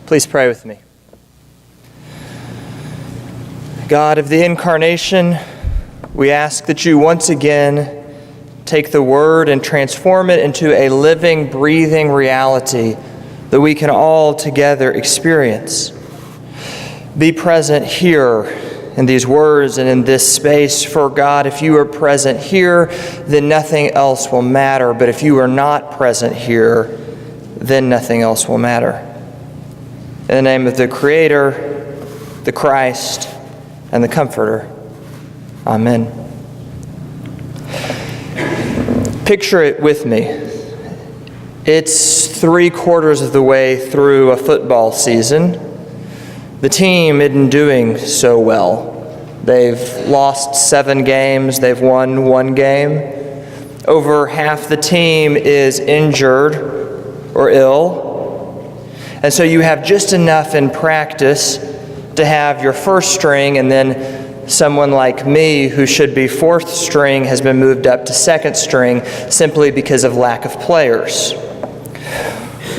Please pray with me. God of the Incarnation, we ask that you once again take the Word and transform it into a living, breathing reality that we can all together experience. Be present here in these words and in this space. For God, if you are present here, then nothing else will matter. But if you are not present here, then nothing else will matter. In the name of the Creator, the Christ, and the Comforter. Amen. Picture it with me. It's 3/4 of the way through a football season. The team isn't doing so well. They've lost 7 games. They've won 1 game. Over half the team is injured or ill. And so you have just enough in practice to have your first string, and then someone like me who should be 4th string has been moved up to 2nd string simply because of lack of players.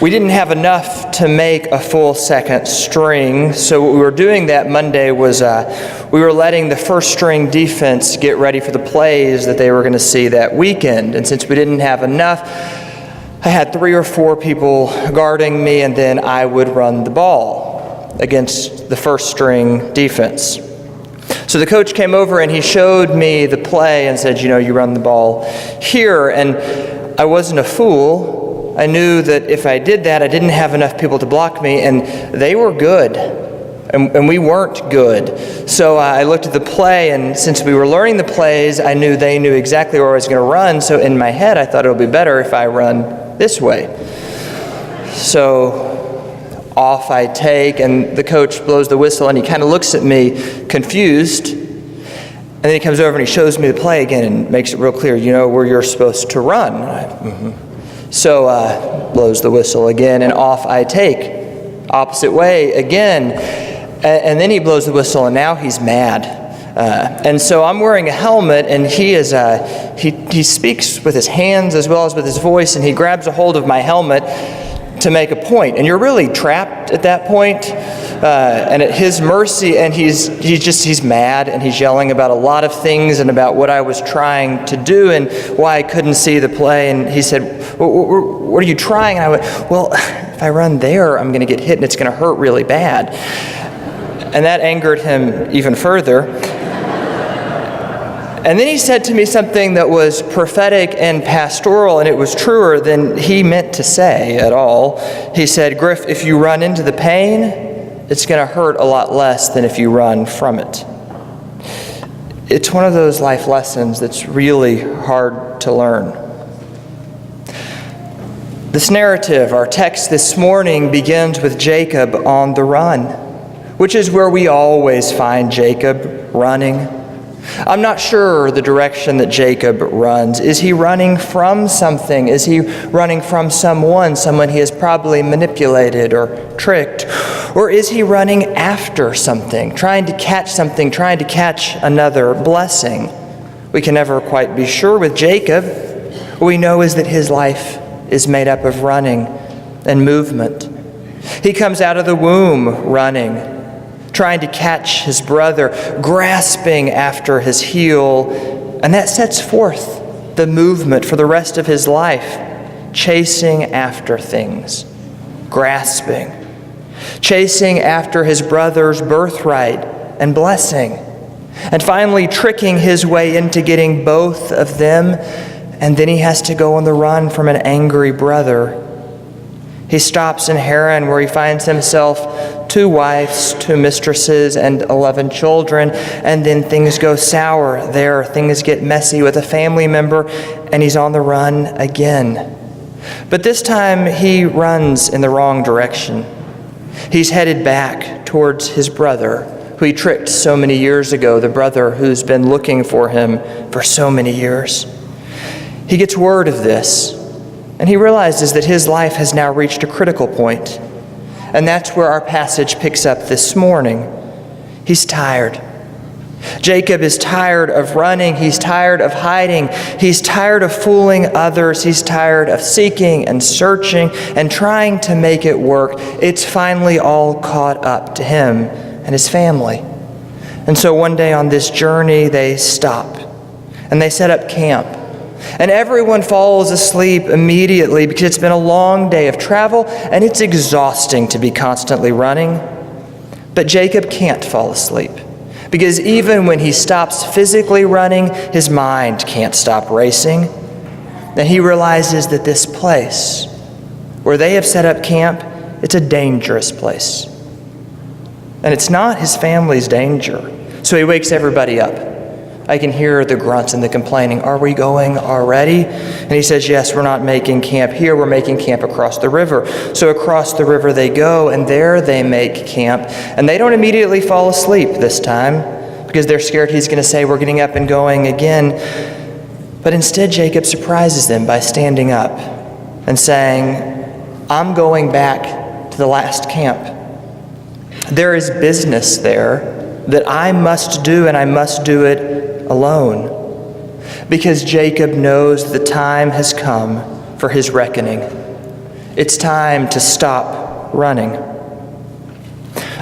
We didn't have enough to make a full 2nd string, so what we were doing that Monday was we were letting the 1st string defense get ready for the plays that they were going to see that weekend. And since we didn't have enough, I had 3 or 4 people guarding me, and then I would run the ball against the 1st string defense. So the coach came over and he showed me the play and said, you run the ball here. And I wasn't a fool. I knew that if I did that, I didn't have enough people to block me, and they were good. And we weren't good. So I looked at the play, and since we were learning the plays, I knew they knew exactly where I was going to run. So in my head, I thought it would be better if I run this way. So off I take, and the coach blows the whistle, and he kind of looks at me confused. And then he comes over and he shows me the play again and makes it real clear, where you're supposed to run. So blows the whistle again, and off I take. Opposite way again. And then he blows the whistle, and now he's mad. And so I'm wearing a helmet, and he speaks with his hands as well as with his voice, and he grabs a hold of my helmet to make a point. And you're really trapped at that point, and at his mercy, and he's mad, and he's yelling about a lot of things and about what I was trying to do and why I couldn't see the play. And he said, what are you trying? And I went, well, if I run there, I'm going to get hit and it's going to hurt really bad. And that angered him even further. And then he said to me something that was prophetic and pastoral, and it was truer than he meant to say at all. He said, Griff, if you run into the pain, it's going to hurt a lot less than if you run from it. It's one of those life lessons that's really hard to learn. This narrative, our text this morning, begins with Jacob on the run, which is where we always find Jacob running. I'm not sure the direction that Jacob runs. Is he running from something? Is he running from someone he has probably manipulated or tricked? Or is he running after something, trying to catch another blessing? We can never quite be sure with Jacob. What we know is that his life is made up of running and movement. He comes out of the womb running, trying to catch his brother, grasping after his heel, and that sets forth the movement for the rest of his life, chasing after things, grasping, chasing after his brother's birthright and blessing, and finally tricking his way into getting both of them, and then he has to go on the run from an angry brother. He stops in Haran, where he finds himself 2 wives, 2 mistresses, and 11 children, and then things go sour there. Things get messy with a family member, and he's on the run again. But this time he runs in the wrong direction. He's headed back towards his brother, who he tricked so many years ago, the brother who's been looking for him for so many years. He gets word of this, and he realizes that his life has now reached a critical point. And that's where our passage picks up this morning. He's tired. Jacob is tired of running. He's tired of hiding. He's tired of fooling others. He's tired of seeking and searching and trying to make it work. It's finally all caught up to him and his family. And so one day on this journey, they stop and they set up camp. And everyone falls asleep immediately because it's been a long day of travel and it's exhausting to be constantly running. But Jacob can't fall asleep, because even when he stops physically running, his mind can't stop racing. And he realizes that this place where they have set up camp, it's a dangerous place. And it's not his family's danger. So he wakes everybody up. I can hear the grunts and the complaining. Are we going already? And he says, yes, we're not making camp here. We're making camp across the river. So across the river they go, and there they make camp. And they don't immediately fall asleep this time because they're scared he's going to say, we're getting up and going again. But instead, Jacob surprises them by standing up and saying, I'm going back to the last camp. There is business there that I must do, and I must do it alone, because Jacob knows the time has come for his reckoning. It's time to stop running.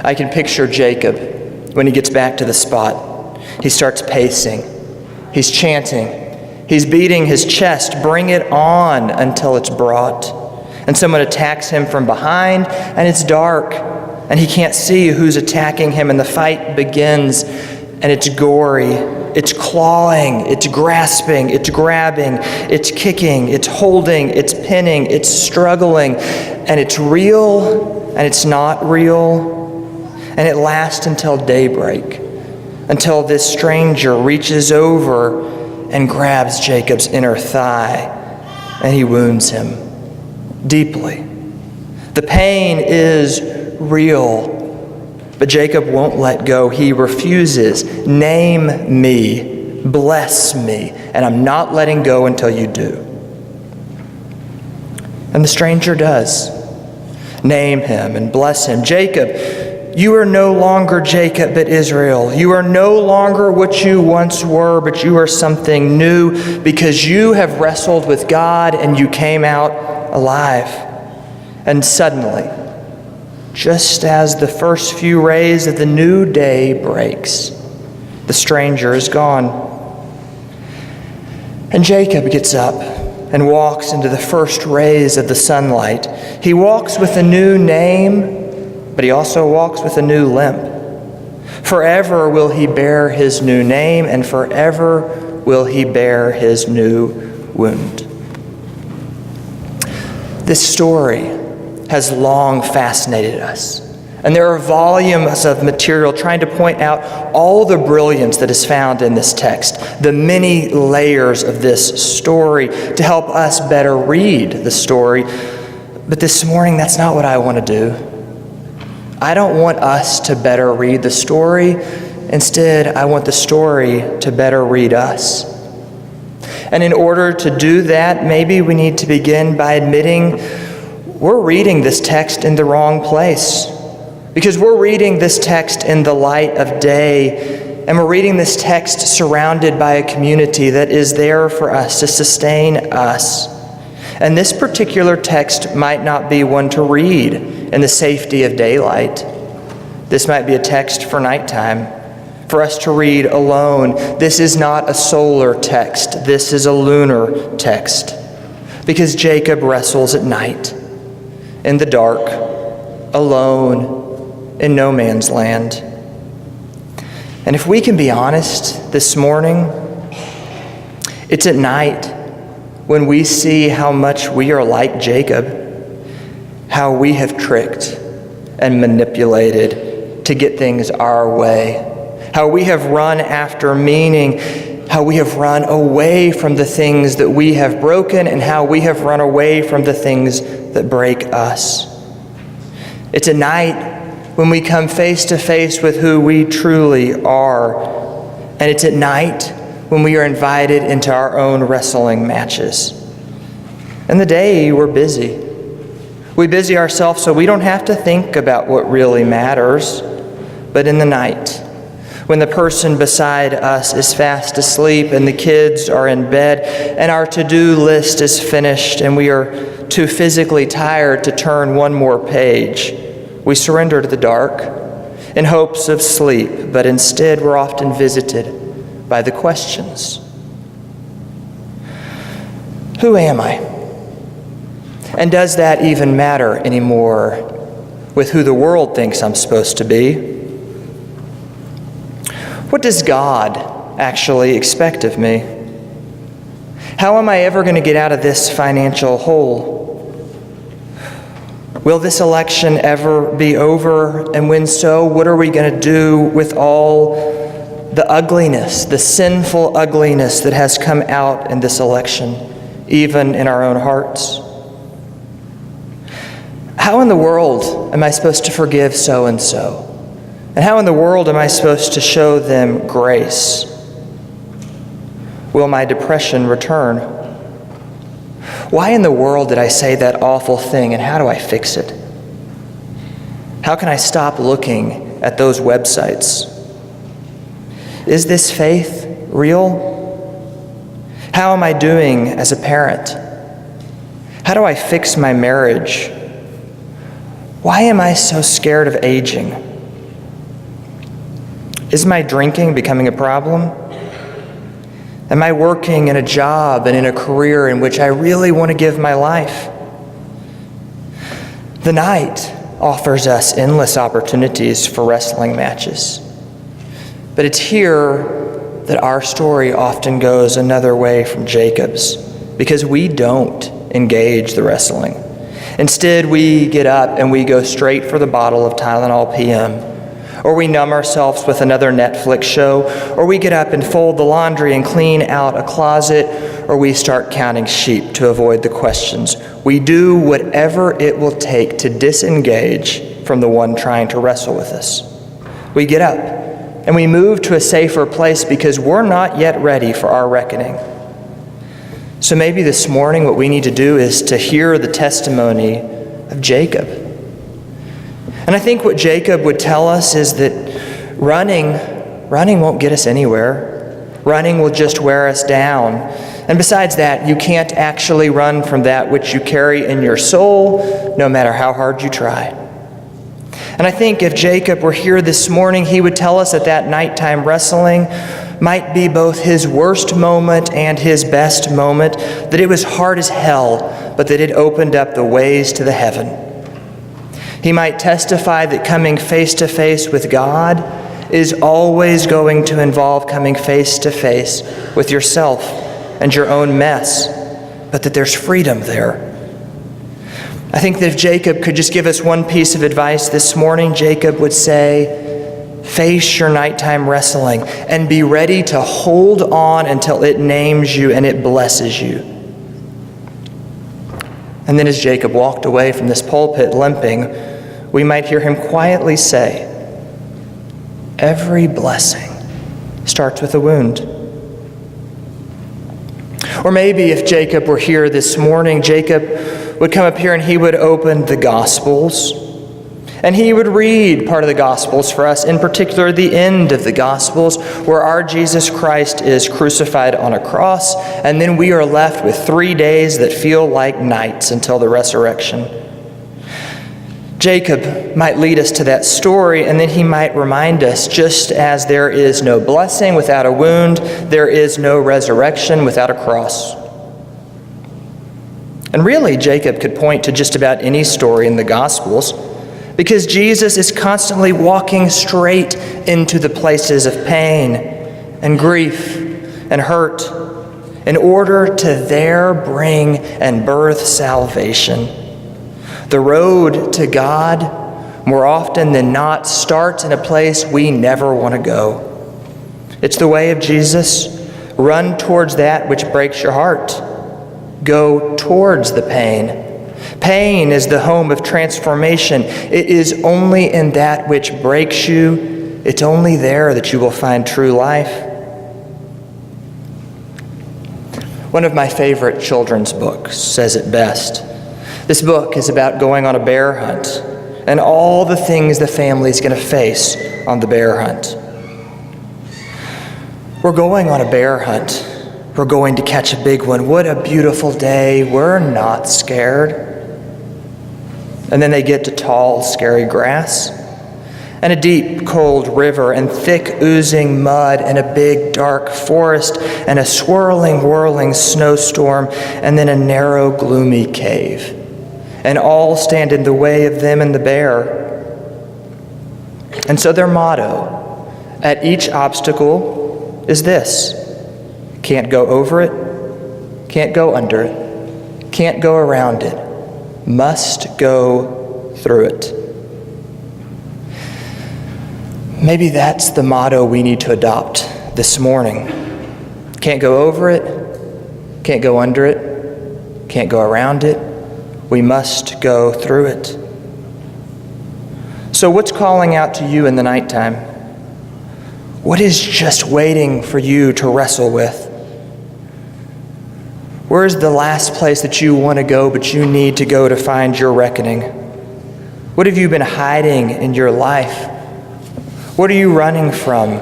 I can picture Jacob when he gets back to the spot. He starts pacing. He's chanting. He's beating his chest, bring it on until it's brought. And someone attacks him from behind, and it's dark, and he can't see who's attacking him, and the fight begins, and it's gory. It's clawing, it's grasping, it's grabbing, it's kicking, it's holding, it's pinning, it's struggling, and it's real and it's not real. And it lasts until daybreak, until this stranger reaches over and grabs Jacob's inner thigh, and he wounds him deeply. The pain is real. But Jacob won't let go. He refuses. Name me, bless me, and I'm not letting go until you do. And the stranger does. Name him and bless him. Jacob, you are no longer Jacob, but Israel. You are no longer what you once were, but you are something new, because you have wrestled with God and you came out alive. And suddenly, just as the first few rays of the new day breaks, the stranger is gone. And Jacob gets up and walks into the first rays of the sunlight. He walks with a new name, but he also walks with a new limp. Forever will he bear his new name, and forever will he bear his new wound. This story has long fascinated us. And there are volumes of material trying to point out all the brilliance that is found in this text, the many layers of this story to help us better read the story. But this morning, that's not what I want to do. I don't want us to better read the story. Instead, I want the story to better read us. And in order to do that, maybe we need to begin by admitting we're reading this text in the wrong place, because we're reading this text in the light of day, and we're reading this text surrounded by a community that is there for us to sustain us. And this particular text might not be one to read in the safety of daylight. This might be a text for nighttime, for us to read alone. This is not a solar text. This is a lunar text, because Jacob wrestles at night, in the dark, alone, in no man's land. And if we can be honest this morning, it's at night when we see how much we are like Jacob, how we have tricked and manipulated to get things our way, how we have run after meaning, how we have run away from the things that we have broken, and how we have run away from the things that break us. It's a night when we come face to face with who we truly are. And it's at night when we are invited into our own wrestling matches. In the day, we're busy. We busy ourselves so we don't have to think about what really matters. But in the night, when the person beside us is fast asleep and the kids are in bed and our to-do list is finished and we are too physically tired to turn one more page, we surrender to the dark in hopes of sleep, but instead we're often visited by the questions. Who am I? And does that even matter anymore with who the world thinks I'm supposed to be? What does God actually expect of me? How am I ever going to get out of this financial hole? Will this election ever be over? And when so, what are we going to do with all the ugliness, the sinful ugliness that has come out in this election, even in our own hearts? How in the world am I supposed to forgive so-and-so? And how in the world am I supposed to show them grace? Will my depression return? Why in the world did I say that awful thing, and how do I fix it? How can I stop looking at those websites? Is this faith real? How am I doing as a parent? How do I fix my marriage? Why am I so scared of aging? Is my drinking becoming a problem? Am I working in a job and in a career in which I really want to give my life? The night offers us endless opportunities for wrestling matches. But it's here that our story often goes another way from Jacob's, because we don't engage the wrestling. Instead, we get up and we go straight for the bottle of Tylenol PM. Or we numb ourselves with another Netflix show, or we get up and fold the laundry and clean out a closet, or we start counting sheep to avoid the questions. We do whatever it will take to disengage from the one trying to wrestle with us. We get up and we move to a safer place because we're not yet ready for our reckoning. So maybe this morning what we need to do is to hear the testimony of Jacob. And I think what Jacob would tell us is that running won't get us anywhere. Running will just wear us down. And besides that, you can't actually run from that which you carry in your soul, no matter how hard you try. And I think if Jacob were here this morning, he would tell us that nighttime wrestling might be both his worst moment and his best moment, that it was hard as hell, but that it opened up the ways to the heaven. He might testify that coming face to face with God is always going to involve coming face to face with yourself and your own mess, but that there's freedom there. I think that if Jacob could just give us one piece of advice this morning, Jacob would say, face your nighttime wrestling and be ready to hold on until it names you and it blesses you. And then as Jacob walked away from this pulpit limping, we might hear him quietly say, every blessing starts with a wound. Or maybe if Jacob were here this morning, Jacob would come up here and he would open the Gospels. And he would read part of the Gospels for us, in particular the end of the Gospels, where our Jesus Christ is crucified on a cross, and then we are left with 3 days that feel like nights until the resurrection. Jacob might lead us to that story, and then he might remind us, just as there is no blessing without a wound, there is no resurrection without a cross. And really, Jacob could point to just about any story in the Gospels, because Jesus is constantly walking straight into the places of pain and grief and hurt in order to there bring and birth salvation. The road to God, more often than not, starts in a place we never want to go. It's the way of Jesus. Run towards that which breaks your heart. Go towards the pain. Pain is the home of transformation. It is only in that which breaks you, it's only there that you will find true life. One of my favorite children's books says it best. This book is about going on a bear hunt and all the things the family is going to face on the bear hunt. We're going on a bear hunt. We're going to catch a big one. What a beautiful day. We're not scared. And then they get to tall, scary grass, and a deep, cold river, and thick, oozing mud, and a big, dark forest, and a swirling, whirling snowstorm, and then a narrow, gloomy cave. And all stand in the way of them and the bear. And so their motto at each obstacle is this: can't go over it, can't go under it, can't go around it, must go through it. Maybe that's the motto we need to adopt this morning. Can't go over it, can't go under it, can't go around it, we must go through it. So what's calling out to you in the nighttime? What is just waiting for you to wrestle with? Where's the last place that you want to go, but you need to go to find your reckoning? What have you been hiding in your life? What are you running from?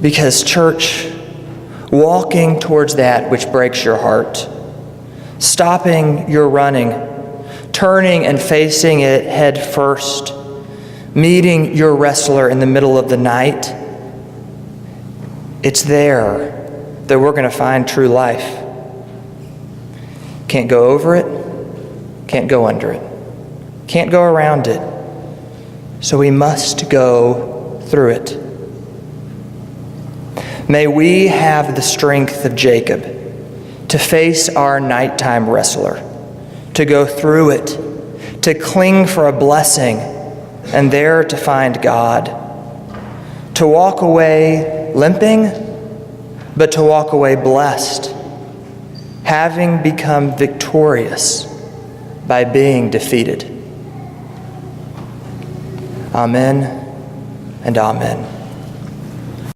Because, church, walking towards that which breaks your heart, stopping your running, turning and facing it head first, meeting your wrestler in the middle of the night, it's there that we're going to find true life. Can't go over it, can't go under it, can't go around it. So we must go through it. May we have the strength of Jacob to face our nighttime wrestler, to go through it, to cling for a blessing, and there to find God, to walk away limping, but to walk away blessed, having become victorious by being defeated. Amen and amen.